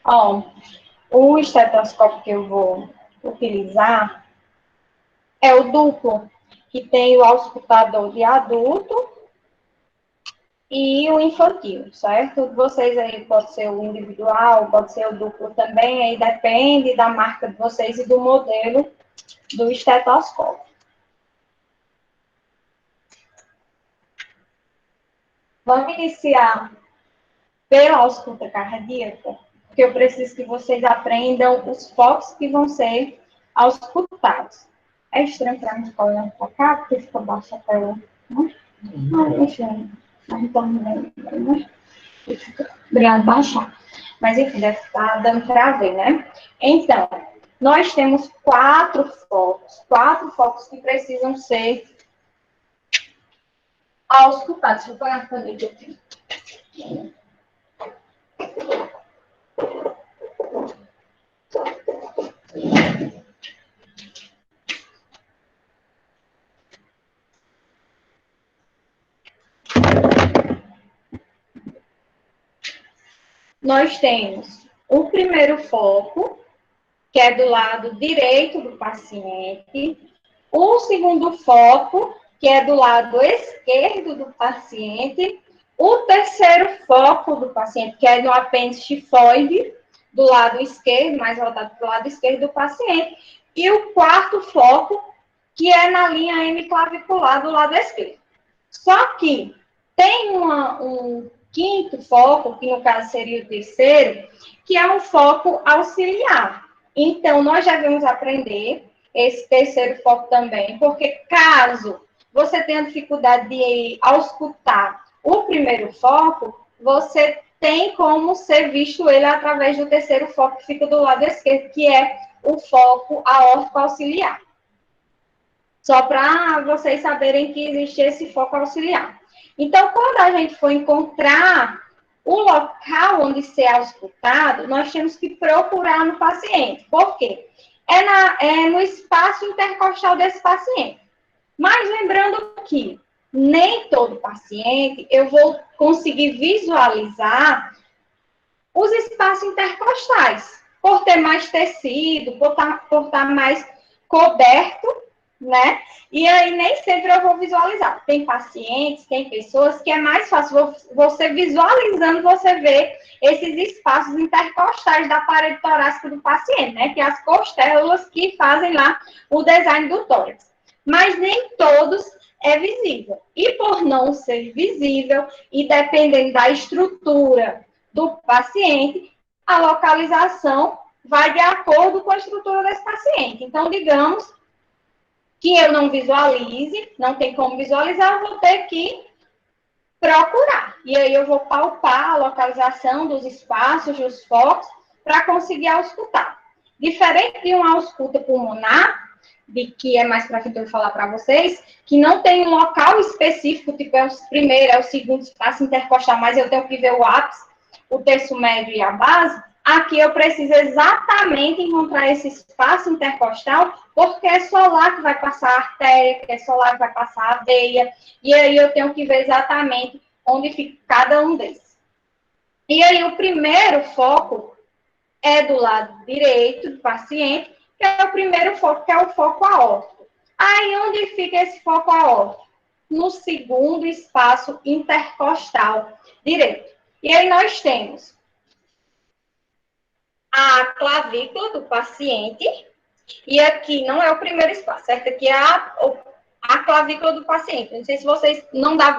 Ó, o estetoscópio que eu vou utilizar é o duplo, que tem o auscultador de adulto e o infantil, certo? Vocês aí pode ser o individual, pode ser o duplo também, aí depende da marca de vocês e do modelo do estetoscópio. Vamos iniciar pela ausculta cardíaca, porque eu preciso que vocês aprendam os focos que vão ser auscultados. É estranho para mim ficar olhando para cá, porque fica baixa a tela, né? Enfim, então, né? Obrigado, baixar. Mas, enfim, deve estar dando para ver, né? Então, nós temos quatro focos que precisam ser auscultados. Deixa eu pegar a caneta aqui. Nós temos o primeiro foco, que é do lado direito do paciente, o segundo foco, que é do lado esquerdo do paciente, o terceiro foco do paciente, que é no apêndice tifoide, do lado esquerdo, mais voltado para o lado esquerdo do paciente, e o quarto foco, que é na linha hemiclavicular do lado esquerdo. Só que tem um quinto foco, que no caso seria o terceiro, que é um foco auxiliar. Então, nós devemos aprender esse terceiro foco também, porque caso você tenha dificuldade de auscultar o primeiro foco, você tem como ser visto ele através do terceiro foco que fica do lado esquerdo, que é o foco aórtico auxiliar. Só para vocês saberem que existe esse foco auxiliar. Então, quando a gente for encontrar o local onde ser auscultado, nós temos que procurar no paciente. Por quê? É no espaço intercostal desse paciente. Mas lembrando que nem todo paciente eu vou conseguir visualizar os espaços intercostais, por ter mais tecido, por estar mais coberto, né? E aí nem sempre eu vou visualizar. Tem pacientes, tem pessoas que é mais fácil você visualizando, você vê esses espaços intercostais da parede torácica do paciente, né? Que é as costelas que fazem lá o design do tórax. Mas nem todos é visível. E por não ser visível, e dependendo da estrutura do paciente, a localização vai de acordo com a estrutura desse paciente. Então, digamos que eu não visualize, não tem como visualizar, eu vou ter que procurar. E aí eu vou palpar a localização dos espaços, dos focos, para conseguir auscultar. Diferente de uma ausculta pulmonar, de que é mais para que eu falar para vocês, que não tem um local específico, tipo é o primeiro, é o segundo espaço intercostal, mas eu tenho que ver o ápice, o terço médio e a base. Aqui eu preciso exatamente encontrar esse espaço intercostal, porque é só lá que vai passar a artéria, que é só lá que vai passar a veia, e aí eu tenho que ver exatamente onde fica cada um desses. E aí o primeiro foco é do lado direito do paciente, que é o primeiro foco, que é o foco aórtico. Aí onde fica esse foco aórtico? No segundo espaço intercostal direito. E aí nós temos a clavícula do paciente, e aqui não é o primeiro espaço, certo? Aqui é a clavícula do paciente. Não sei se vocês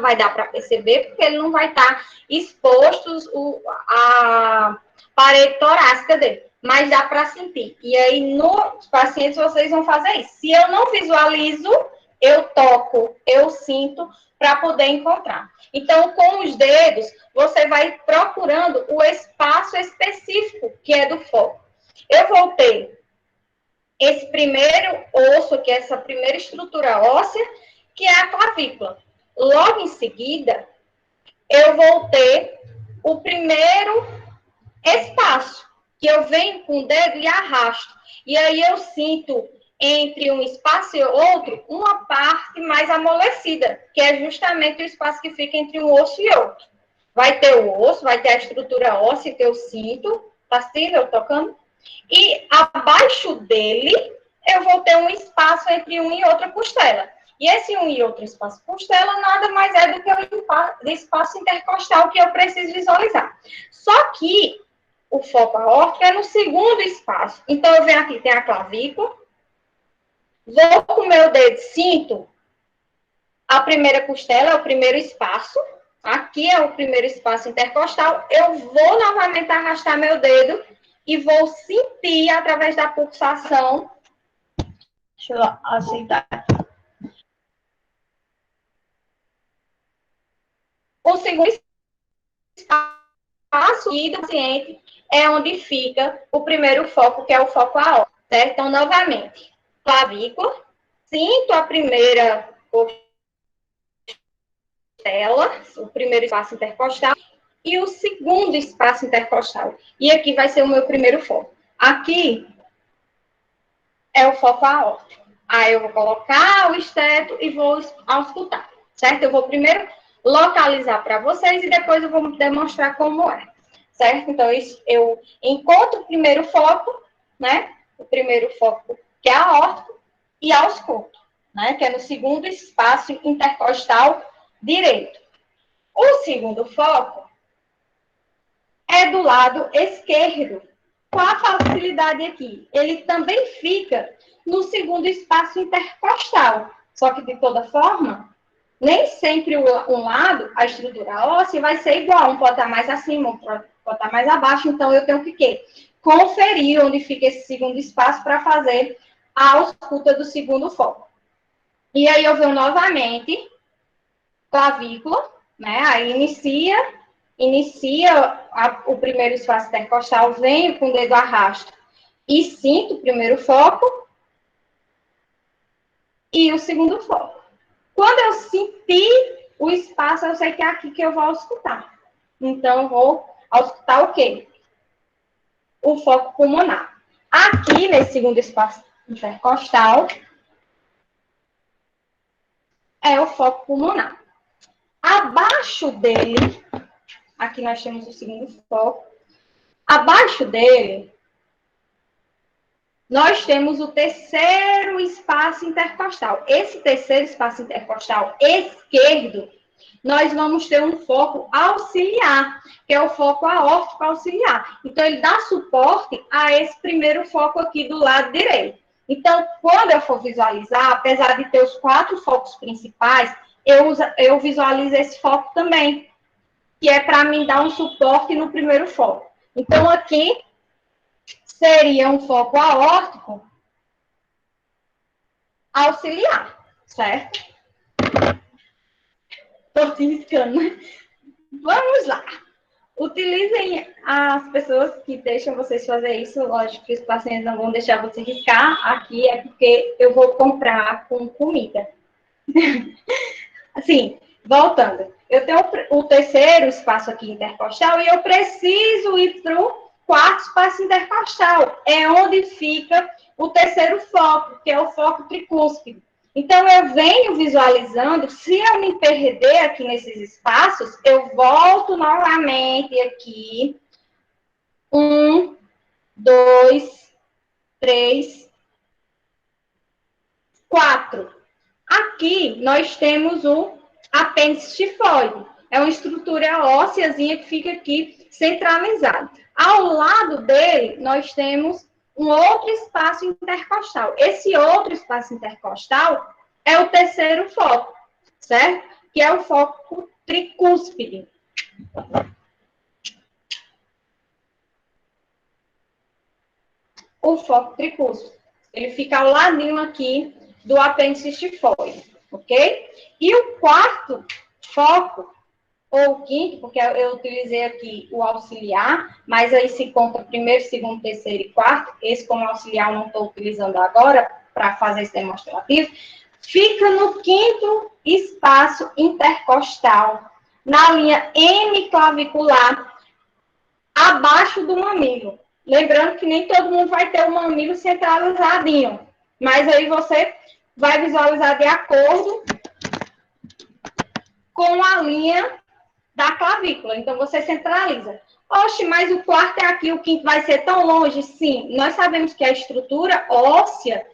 vai dar para perceber, porque ele não vai estar exposto a parede torácica dele, mas dá para sentir. E aí, nos pacientes, vocês vão fazer isso. Se eu não visualizo, eu toco, eu sinto, para poder encontrar. Então, com os dedos, você vai procurando o espaço específico que é do foco. Eu vou ter esse primeiro osso, que é essa primeira estrutura óssea, que é a clavícula. Logo em seguida, eu vou ter o primeiro espaço, que eu venho com o dedo e arrasto. E aí eu sinto entre um espaço e outro uma parte mais amolecida, que é justamente o espaço que fica entre um osso e outro. Vai ter o osso, vai ter a estrutura óssea que eu sinto, Tá assistindo eu tocando? E abaixo dele, eu vou ter um espaço entre uma e outra costela. E esse um e outro espaço costela nada mais é do que o espaço intercostal que eu preciso visualizar. Só que o foco aórtico é no segundo espaço. Então, eu venho aqui, tem a clavícula, vou com o meu dedo, sinto a primeira costela, é o primeiro espaço. Aqui é o primeiro espaço intercostal. Eu vou novamente arrastar meu dedo e vou sentir através da pulsação. Deixa eu aceitar. O segundo espaço do paciente é onde fica o primeiro foco, que é o foco aórtico, certo? Então, novamente, clavícula, sinto a primeira costela, o primeiro espaço intercostal, e o segundo espaço intercostal. E aqui vai ser o meu primeiro foco. Aqui é o foco aórtico. Aí eu vou colocar o esteto e vou auscultar, certo? Eu vou primeiro localizar para vocês e depois eu vou demonstrar como é, certo? Então, eu encontro o primeiro foco, né? O primeiro foco que é aórtico e ausculto, né? Que é no segundo espaço intercostal direito. O segundo foco é do lado esquerdo. Qual a facilidade aqui? Ele também fica no segundo espaço intercostal. Só que, de toda forma, nem sempre um lado, a estrutura óssea, vai ser igual. Um pode estar mais acima, um pode estar mais abaixo. Então, eu tenho que quê? Conferir onde fica esse segundo espaço para fazer a ausculta do segundo foco. E aí, eu venho novamente, clavícula, né? Aí, inicia o primeiro espaço intercostal, venho com o dedo arrasto e sinto o primeiro foco e o segundo foco. Quando eu sentir o espaço, eu sei que é aqui que eu vou auscultar. Então, eu vou auscultar o quê? O foco pulmonar. Aqui, nesse segundo espaço intercostal, é o foco pulmonar. Abaixo dele, aqui nós temos o segundo foco. Abaixo dele, nós temos o terceiro espaço intercostal. Esse terceiro espaço intercostal esquerdo, nós vamos ter um foco auxiliar, que é o foco aórtico auxiliar. Então, ele dá suporte a esse primeiro foco aqui do lado direito. Então, quando eu for visualizar, apesar de ter os 4 focos principais, eu visualizo esse foco também, que é para me dar um suporte no primeiro foco. Então, aqui seria um foco aórtico auxiliar, certo? Estou te riscando. Vamos lá. Utilizem as pessoas que deixam vocês fazer isso. Lógico que os pacientes não vão deixar você riscar. Aqui é porque eu vou comprar com comida. Assim, voltando. Eu tenho o terceiro espaço aqui intercostal e eu preciso ir para o quarto espaço intercostal. É onde fica o terceiro foco, que é o foco tricúspide. Então, eu venho visualizando, se eu me perder aqui nesses espaços, eu volto novamente aqui. 1, 2, 3, 4. Aqui, nós temos o apêndice tifoide. É uma estrutura ósseazinha que fica aqui centralizada. Ao lado dele, nós temos um outro espaço intercostal. Esse outro espaço intercostal é o terceiro foco, certo? Que é o foco tricúspide. O foco tricúspide. Ele fica ao ladinho aqui do apêndice tifoide, ok? E o quarto foco, ou o quinto, porque eu utilizei aqui o auxiliar, mas aí se conta primeiro, segundo, terceiro e quarto. Esse como auxiliar eu não estou utilizando agora para fazer esse demonstrativo. Fica no quinto espaço intercostal, na linha hemiclavicular, abaixo do mamilo. Lembrando que nem todo mundo vai ter o mamilo centralizadinho, mas aí você vai visualizar de acordo com a linha da clavícula. Então, você centraliza. Oxe, mas o quarto é aqui, o quinto vai ser tão longe? Sim, nós sabemos que a estrutura óssea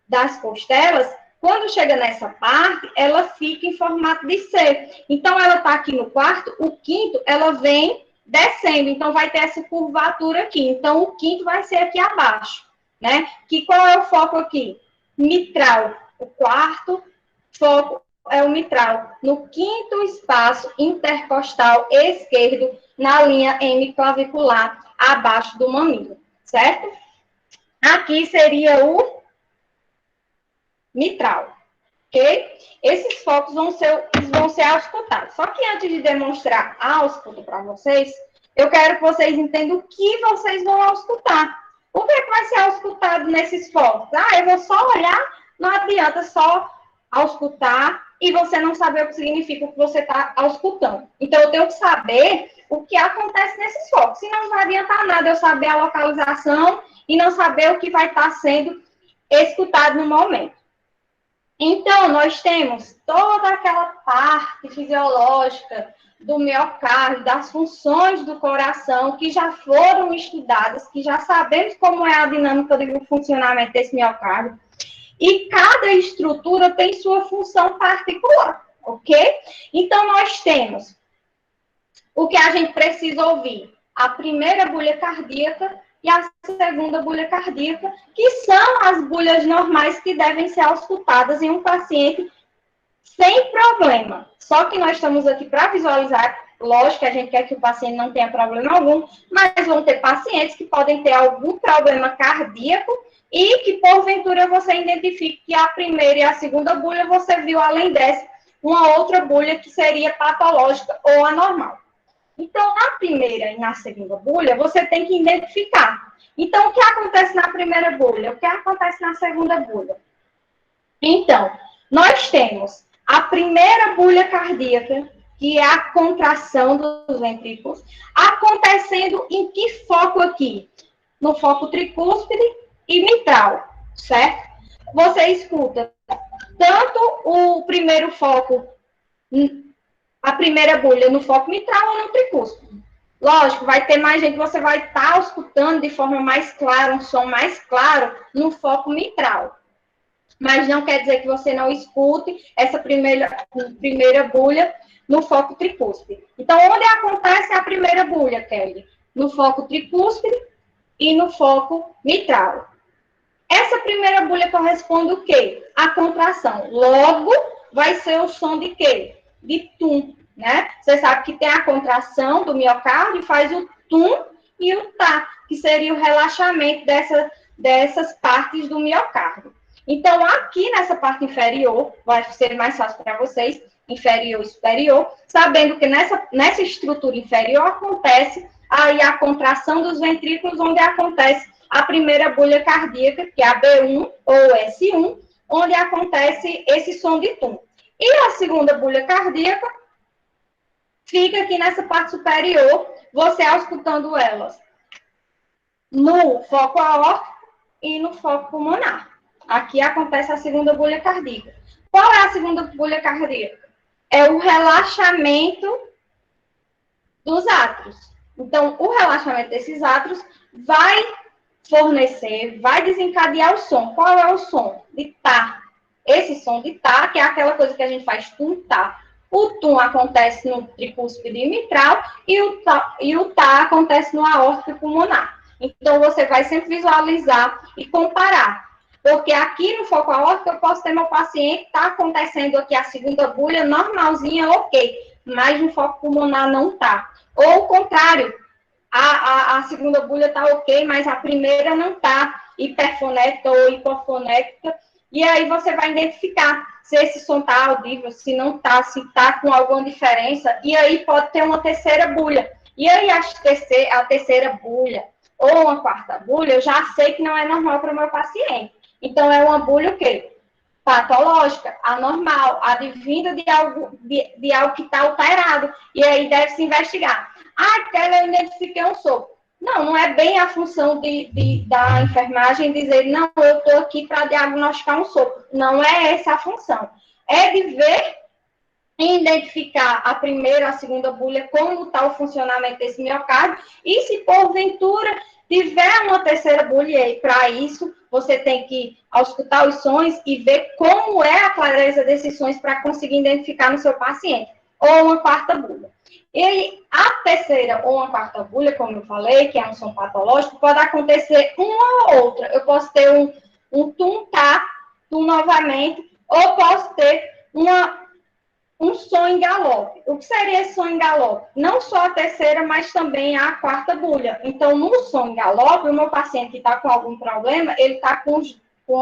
das costelas, quando chega nessa parte, ela fica em formato de C. Então, ela está aqui no quarto, o quinto, ela vem descendo, então vai ter essa curvatura aqui. Então, o quinto vai ser aqui abaixo, né? Que qual é o foco aqui? Mitral. O quarto foco é o mitral, no quinto espaço intercostal esquerdo, na linha hemiclavicular, abaixo do mamilo, certo? Aqui seria o mitral, ok? Esses focos vão ser auscultados. Só que antes de demonstrar a ausculto para vocês, eu quero que vocês entendam o que vocês vão auscultar. O que vai ser auscultado nesses focos? Eu vou só olhar, não adianta só auscultar e você não saber o que significa o que você está auscultando. Então, eu tenho que saber o que acontece nesses focos. Senão, não vai adiantar nada eu saber a localização e não saber o que vai estar sendo escutado no momento. Então, nós temos toda aquela parte fisiológica do miocárdio, das funções do coração, que já foram estudadas, que já sabemos como é a dinâmica do funcionamento desse miocárdio. E cada estrutura tem sua função particular, ok? Então, nós temos o que a gente precisa ouvir. A primeira bulha cardíaca e a segunda bulha cardíaca, que são as bulhas normais que devem ser auscultadas em um paciente sem problema. Só que nós estamos aqui para visualizar, lógico que a gente quer que o paciente não tenha problema algum, mas vão ter pacientes que podem ter algum problema cardíaco e que, porventura, você identifique que a primeira e a segunda bulha você viu, além dessa, uma outra bulha que seria patológica ou anormal. Então, na primeira e na segunda bulha, você tem que identificar. Então, o que acontece na primeira bulha? O que acontece na segunda bulha? Então, nós temos a primeira bulha cardíaca, que é a contração dos ventrículos, acontecendo em que foco aqui? No foco tricúspide e mitral, certo? Você escuta tanto o primeiro foco, a primeira bulha no foco mitral ou no tricúspide. Lógico, vai ter mais gente, você vai estar escutando de forma mais clara, um som mais claro no foco mitral. Mas não quer dizer que você não escute essa primeira bulha no foco tricúspide. Então, onde acontece a primeira bulha, Kelly? No foco tricúspide e no foco mitral. Essa primeira bulha corresponde o quê? A contração. Logo, vai ser o som de quê? De tum, né? Você sabe que tem a contração do miocárdio, faz o tum e o tá, que seria o relaxamento dessas partes do miocárdio. Então, aqui nessa parte inferior, vai ser mais fácil para vocês, inferior e superior, sabendo que nessa estrutura inferior acontece aí a contração dos ventrículos, onde acontece a primeira bulha cardíaca, que é a B1 ou S1, onde acontece esse som de tum. E a segunda bulha cardíaca fica aqui nessa parte superior, você auscultando elas no foco aórtico e no foco pulmonar. Aqui acontece a segunda bulha cardíaca. Qual é a segunda bulha cardíaca? É o relaxamento dos átrios. Então, o relaxamento desses átrios vai fornecer, vai desencadear o som. Qual é o som? De tá. Esse som de tá, que é aquela coisa que a gente faz tum, tá. O tum acontece no tricúspide e mitral e o tá acontece no aórtico e pulmonar. Então, você vai sempre visualizar e comparar. Porque aqui no foco aórtico, eu posso ter meu paciente, está acontecendo aqui a segunda bulha, normalzinha, ok. Mas no foco pulmonar não está. Ou o contrário, a segunda bulha está ok, mas a primeira não está hiperfonética ou hipofonética. E aí você vai identificar se esse som está audível, se não está, se está com alguma diferença. E aí pode ter uma terceira bulha. E aí a terceira bulha ou uma quarta bulha, eu já sei que não é normal para o meu paciente. Então, é uma bulha o quê? Patológica, anormal, advinda de algo que está alterado. E aí deve se investigar. Aquela eu identifiquei um sopro. Não, não é bem a função da enfermagem dizer, não, eu estou aqui para diagnosticar um sopro. Não é essa a função. É de ver identificar a primeira, a segunda bulha, como está o funcionamento desse miocárdio, e se porventura tiver uma terceira bulha, e para isso você tem que auscultar os sons e ver como é a clareza desses sons para conseguir identificar no seu paciente, ou uma quarta bulha. E a terceira ou uma quarta bulha, como eu falei, que é um som patológico, pode acontecer uma ou outra. Eu posso ter um tum-tá, tum novamente, ou posso ter um som em galope. O que seria esse som em galope? Não só a terceira, mas também a quarta bulha. Então, no som em galope, o meu paciente que está com algum problema, ele está com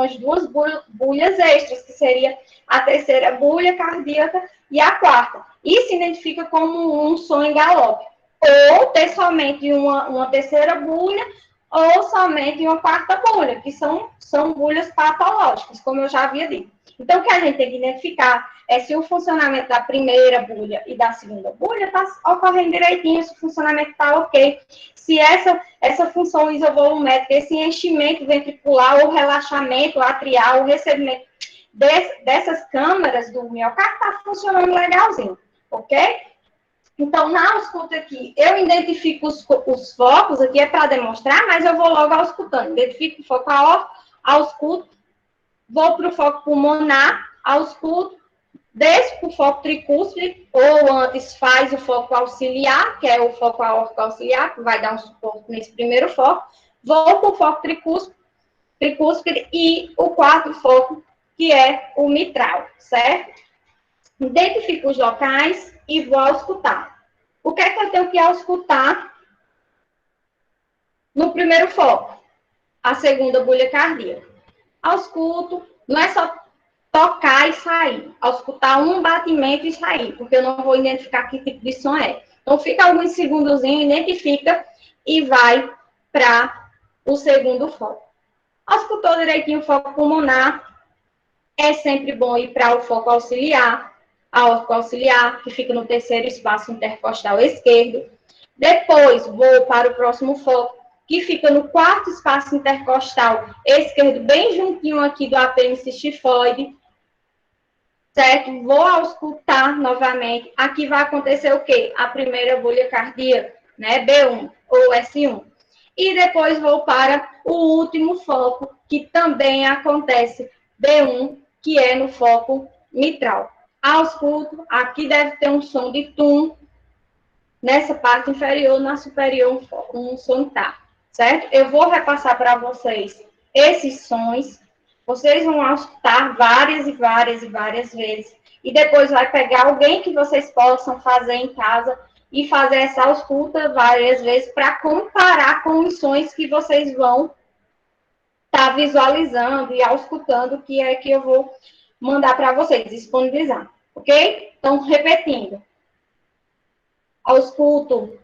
as duas bulhas extras, que seria a terceira bulha cardíaca e a quarta. E se identifica como um som em galope. Ou ter somente uma terceira bulha, ou somente uma quarta bulha, que são bulhas patológicas, como eu já havia dito. Então, o que a gente tem que identificar é se o funcionamento da primeira bulha e da segunda bulha está ocorrendo direitinho, se o funcionamento está ok, se essa função isovolumétrica, esse enchimento ventricular, ou relaxamento atrial, o recebimento dessas câmaras do miocárdio está funcionando legalzinho, ok? Então, na ausculta aqui, eu identifico os focos, aqui é para demonstrar, mas eu vou logo auscultando. Identifico o foco aórtico, ausculto, vou para o foco pulmonar, ausculto, desço para o foco tricúspide, ou antes faz o foco auxiliar, que é o foco aórtico auxiliar, que vai dar um suporte nesse primeiro foco, vou para o foco tricúspide e o quarto foco, que é o mitral, certo? Identifico os locais e vou auscultar. O que é que eu tenho que auscultar no primeiro foco? A segunda bulha cardíaca. Ausculto, não é só tocar e sair, auscultar um batimento e sair, porque eu não vou identificar que tipo de som é. Então, fica alguns segundos, identifica e vai para o segundo foco. Auscultou direitinho o foco pulmonar, é sempre bom ir para o foco auxiliar, aórtico auxiliar, que fica no terceiro espaço intercostal esquerdo. Depois, vou para o próximo foco, que fica no quarto espaço intercostal esquerdo, bem juntinho aqui do apêndice xifoide, certo? Vou auscultar novamente. Aqui vai acontecer o quê? A primeira bulha cardíaca, né? B1 ou S1. E depois vou para o último foco, que também acontece, B1, que é no foco mitral. Ausculto, aqui deve ter um som de tum, nessa parte inferior, na superior, um som tá, certo? Eu vou repassar para vocês esses sons, vocês vão auscultar várias e várias e várias vezes, e depois vai pegar alguém que vocês possam fazer em casa e fazer essa ausculta várias vezes para comparar com os sons que vocês vão estar visualizando e auscultando, que é que eu vou mandar para vocês, disponibilizar, ok? Então, repetindo. Ausculto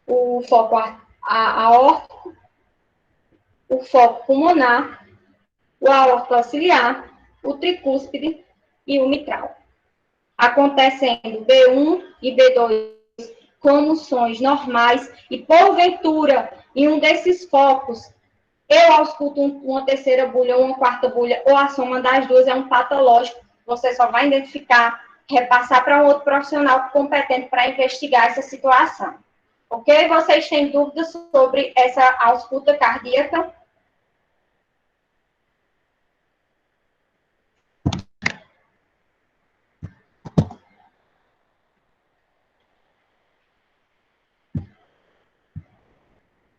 o foco aórtico, o foco pulmonar, o aórtico auxiliar, o tricúspide e o mitral. Acontecendo B1 e B2 como sons normais e, porventura, em um desses focos, eu ausculto uma terceira bulha ou uma quarta bulha, ou a soma das duas é um patológico, você só vai identificar, repassar para um outro profissional competente para investigar essa situação. Ok? Vocês têm dúvidas sobre essa ausculta cardíaca?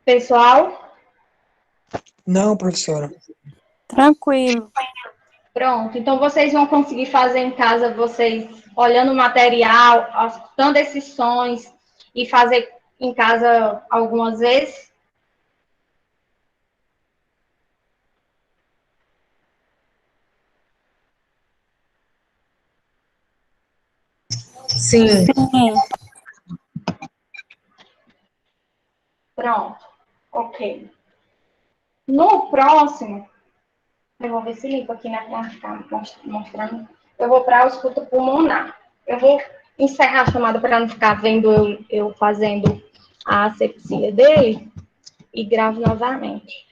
Pessoal? Não, professora. Tranquilo. Pronto. Então, vocês vão conseguir fazer em casa, vocês olhando o material, auscultando esses sons e fazer em casa algumas vezes? Sim. Sim. Pronto. Ok. No próximo, eu vou ver se limpo aqui, né, para ficar mostrando. Eu vou para a ausculta pulmonar. Eu vou encerrar a chamada para não ficar vendo eu fazendo a asepsia dele e gravo novamente.